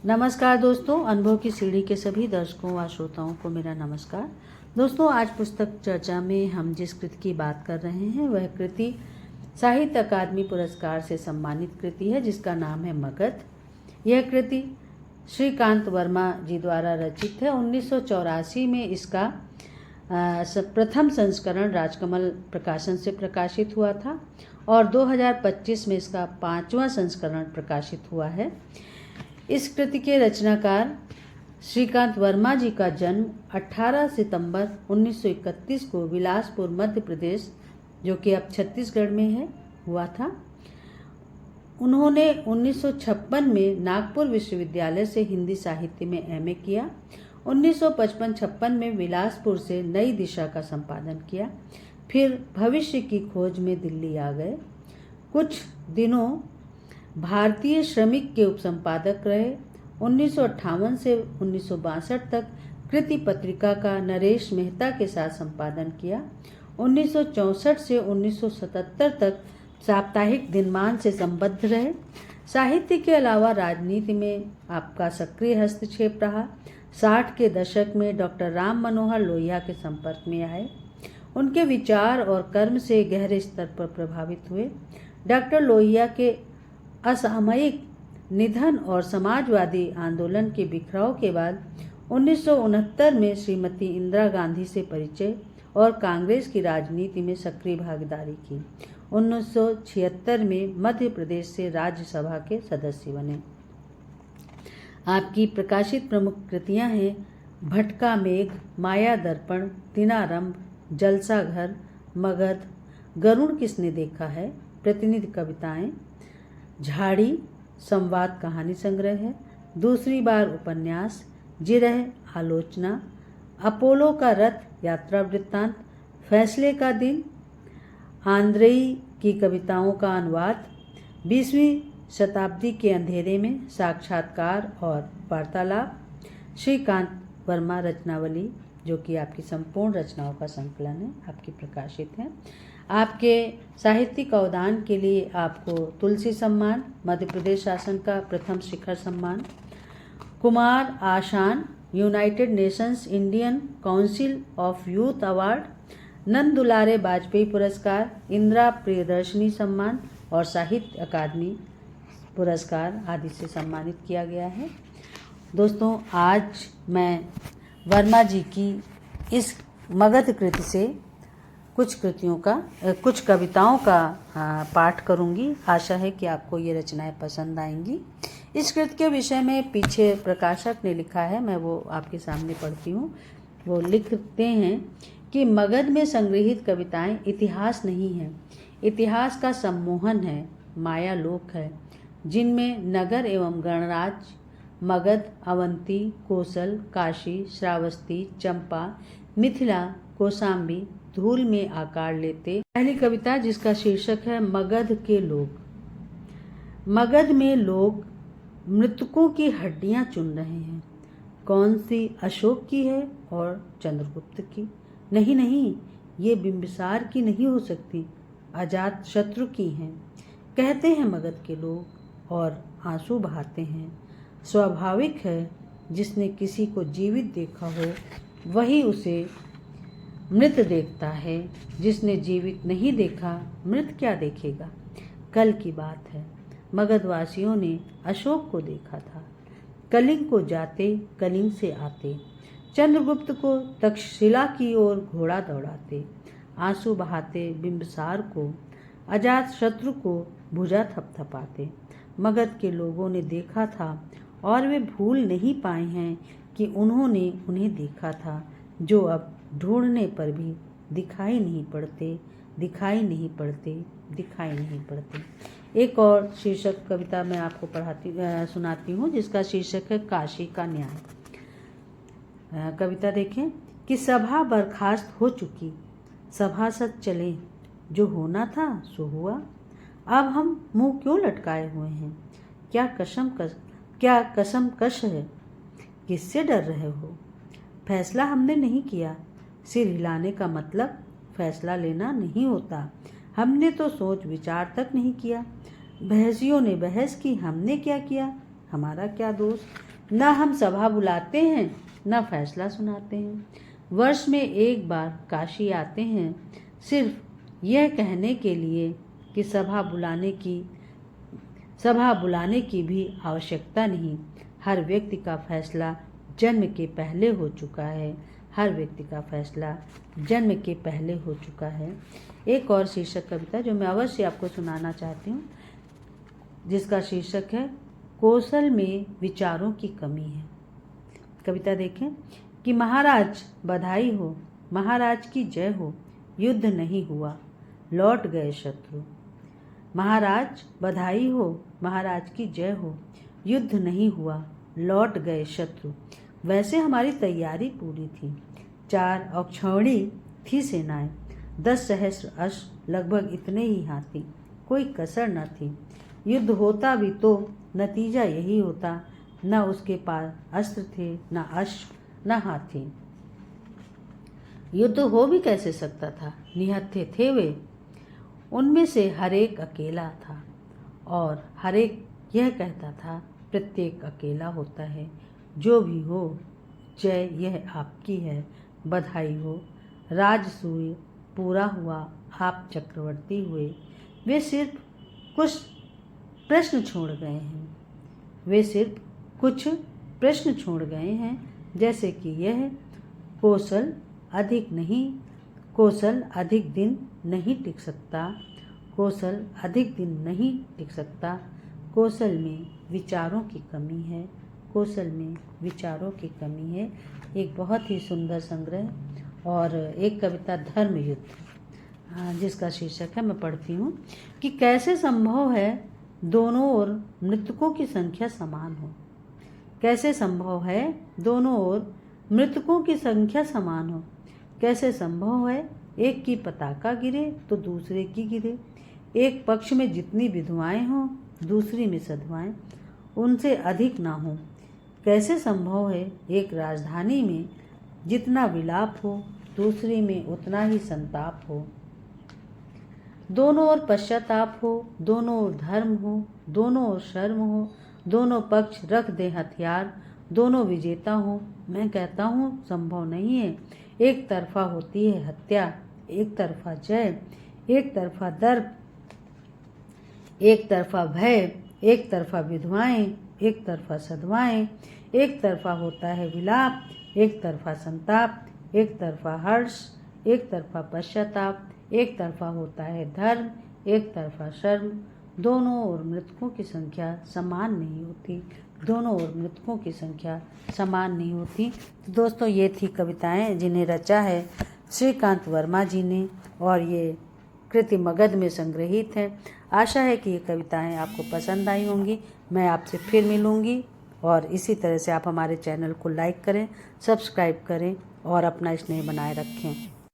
नमस्कार दोस्तों, अनुभव की सीढ़ी के सभी दर्शकों व श्रोताओं को मेरा नमस्कार। दोस्तों, आज पुस्तक चर्चा में हम जिस कृति की बात कर रहे हैं वह कृति साहित्य अकादमी पुरस्कार से सम्मानित कृति है, जिसका नाम है मगध। यह कृति श्रीकांत वर्मा जी द्वारा रचित है। 1984 में इसका प्रथम संस्करण राजकमल प्रकाशन से प्रकाशित हुआ था और 2025 में इसका 5वां संस्करण प्रकाशित हुआ है। इस कृति के रचनाकार श्रीकांत वर्मा जी का जन्म 18 सितंबर 1931 को बिलासपुर मध्य प्रदेश, जो कि अब छत्तीसगढ़ में है, हुआ था। उन्होंने 1956 में नागपुर विश्वविद्यालय से हिंदी साहित्य में एमए किया। 1955-56 में बिलासपुर से नई दिशा का संपादन किया। फिर भविष्य की खोज में दिल्ली आ गए। कुछ दिनों भारतीय श्रमिक के उपसंपादक रहे। 1958 से 1962 तक कृति पत्रिका का नरेश मेहता के साथ संपादन किया। 1964 से 1977 तक साप्ताहिक दिनमान से संबद्ध रहे। साहित्य के अलावा राजनीति में आपका सक्रिय हस्तक्षेप रहा। 60 के दशक में डॉक्टर राम मनोहर लोहिया के संपर्क में आए। उनके विचार और कर्म से गहरे स्तर पर प्रभावित हुए। डॉक्टर लोहिया के असामयिक निधन और समाजवादी आंदोलन के बिखराव के बाद 1969 में श्रीमती इंदिरा गांधी से परिचय और कांग्रेस की राजनीति में सक्रिय भागीदारी की। 1976 में मध्य प्रदेश से राज्यसभा के सदस्य बने। आपकी प्रकाशित प्रमुख कृतियां हैं भटका मेघ, माया दर्पण, दिनारंभ, जलसा घर, मगध, गरुड़ किसने देखा है, प्रतिनिधि कविताएं, झाड़ी, संवाद कहानी संग्रह है, दूसरी बार उपन्यास, जिरह, आलोचना, अपोलो का रथ, यात्रा वृत्तांत, फैसले का दिन, आंद्रेई की कविताओं का अनुवाद, 20वीं शताब्दी के अंधेरे में, साक्षात्कार और वार्तालाप, श्रीकांत वर्मा रचनावली, जो कि आपकी संपूर्ण रचनाओं का संकलन है, आपकी प्रकाशित है। आपके साहित्यिक अवदान के लिए आपको तुलसी सम्मान, मध्य प्रदेश शासन का प्रथम शिखर सम्मान, Kumar Asan, United Nations Indian Council of Youth award, Nand Dulare Vajpayee पुरस्कार, इंदिरा प्रियदर्शनी सम्मान और साहित्य अकादमी पुरस्कार आदि से सम्मानित किया गया है। दोस्तों, आज मैं वर्मा जी की इस मगध कृति से कुछ कविताओं का पाठ करूंगी। आशा है कि आपको ये रचनाएं पसंद आएंगी। इस कृति के विषय में पीछे प्रकाशक ने लिखा है, मैं वो आपके सामने पढ़ती हूँ। वो लिखते हैं कि मगध में संग्रहित कविताएं इतिहास नहीं है, इतिहास का सम्मोहन है, माया लोक है, जिनमें नगर एवं गणराज मगध, अवंती, कोसल, काशी, श्रावस्ती, चंपा, मिथिला, कौशाम्बी धूल में आकार लेते। पहली कविता, जिसका शीर्षक है मगध के लोग। मगध में लोग मृतकों की हड्डियां चुन रहे हैं। कौन सी अशोक की है और चंद्रगुप्त की? नहीं नहीं, ये बिंबिसार की नहीं हो सकती, अजात शत्रु की हैं, कहते हैं मगध के लोग और आंसू बहाते हैं। स्वाभाविक है, जिसने किसी को जीवित देखा हो वही उसे मृत देखता है, जिसने जीवित नहीं देखा मृत क्या देखेगा। कल की बात है, मगधवासियों ने अशोक को देखा था। कलिंग को जाते, कलिंग से आते, चंद्रगुप्त को तक्षशिला की ओर घोड़ा दौड़ाते, आंसू बहाते बिंबिसार को, अजात शत्रु को भुजा थपथपाते। मगध के लोगों ने देखा था और वे भूल नहीं पाए हैं कि उन्होंने उन्हें देखा था, जो अब ढूंढने पर भी दिखाई नहीं पड़ते, दिखाई नहीं पड़ते, दिखाई नहीं पड़ते। एक और शीर्षक कविता मैं आपको सुनाती हूँ, जिसका शीर्षक है काशी का न्याय। कविता देखें कि सभा बर्खास्त हो चुकी, सभासद चले, जो होना था सो हुआ। अब हम मुंह क्यों लटकाए हुए हैं? क्या कसम कश है? किससे डर रहे हो? फैसला हमने नहीं किया। सिर हिलाने का मतलब फैसला लेना नहीं होता। हमने तो सोच विचार तक नहीं किया। बहसियों ने बहस की, हमने क्या किया? हमारा क्या दोष? न हम सभा बुलाते हैं न फैसला सुनाते हैं। वर्ष में एक बार काशी आते हैं, सिर्फ यह कहने के लिए कि सभा बुलाने की भी आवश्यकता नहीं। हर व्यक्ति का फैसला जन्म के पहले हो चुका है। हर व्यक्ति का फैसला जन्म के पहले हो चुका है। एक और शीर्षक कविता जो मैं अवश्य आपको सुनाना चाहती हूँ, जिसका शीर्षक है कौशल में विचारों की कमी है। कविता देखें कि महाराज बधाई हो, महाराज की जय हो, युद्ध नहीं हुआ, लौट गए शत्रु। महाराज बधाई हो, महाराज की जय हो, युद्ध नहीं हुआ, लौट गए शत्रु। वैसे हमारी तैयारी पूरी थी। 4 अक्षौणी थी सेनाएं, 10 सहस्र अश्व, लगभग इतने ही हाथी, कोई कसर न थी। युद्ध होता भी तो नतीजा यही होता, न उसके पास अस्त्र थे, न अश्व, न हाथी। युद्ध हो भी कैसे सकता था, निहत्थे थे वे। उनमें से हर एक अकेला था और हर एक यह कहता था प्रत्येक अकेला होता है। जो भी हो, जय यह आपकी है, बधाई हो। राजसूय पूरा हुआ, आप चक्रवर्ती हुए। वे सिर्फ कुछ प्रश्न छोड़ गए हैं। वे सिर्फ कुछ प्रश्न छोड़ गए हैं, जैसे कि यह कौशल अधिक दिन नहीं टिक सकता। कौशल अधिक दिन नहीं टिक सकता। कौशल में विचारों की कमी है। कौशल में विचारों की कमी है। एक बहुत ही सुंदर संग्रह और एक कविता धर्म युद्ध, जिसका शीर्षक है, मैं पढ़ती हूँ कि कैसे संभव है दोनों ओर मृतकों की संख्या समान हो। कैसे संभव है दोनों ओर मृतकों की संख्या समान हो। कैसे संभव है एक की पताका गिरे तो दूसरे की गिरे। एक पक्ष में जितनी विधवाएं हों, दूसरी में सधवाएं उनसे अधिक ना हो। कैसे संभव है एक राजधानी में जितना विलाप हो, दूसरी में उतना ही संताप हो। दोनों ओर पश्चाताप हो, दोनों ओर धर्म हो, दोनों ओर शर्म हो, दोनों पक्ष रख दे हथियार, दोनों विजेता हो। मैं कहता हूँ संभव नहीं है। एक तरफा होती है हत्या, एक तरफा जय, एक तरफा दर्प, एक तरफा भय, एक तरफा विधवाएं, एक तरफा सधवाएं। एक तरफा होता है विलाप, एक तरफा संताप, एक तरफा हर्ष, एक तरफा पश्चाताप, एक तरफा होता है धर्म, एक तरफा शर्म। दोनों ओर मृतकों की संख्या समान नहीं होती। दोनों ओर मृतकों की संख्या समान नहीं होती। तो दोस्तों, ये थी कविताएं जिन्हें रचा है श्रीकांत वर्मा जी ने, और ये कृति मगध में संग्रहित है। आशा है कि ये कविताएं आपको पसंद आई होंगी। मैं आपसे फिर मिलूंगी, और इसी तरह से आप हमारे चैनल को लाइक करें, सब्सक्राइब करें और अपना स्नेह बनाए रखें।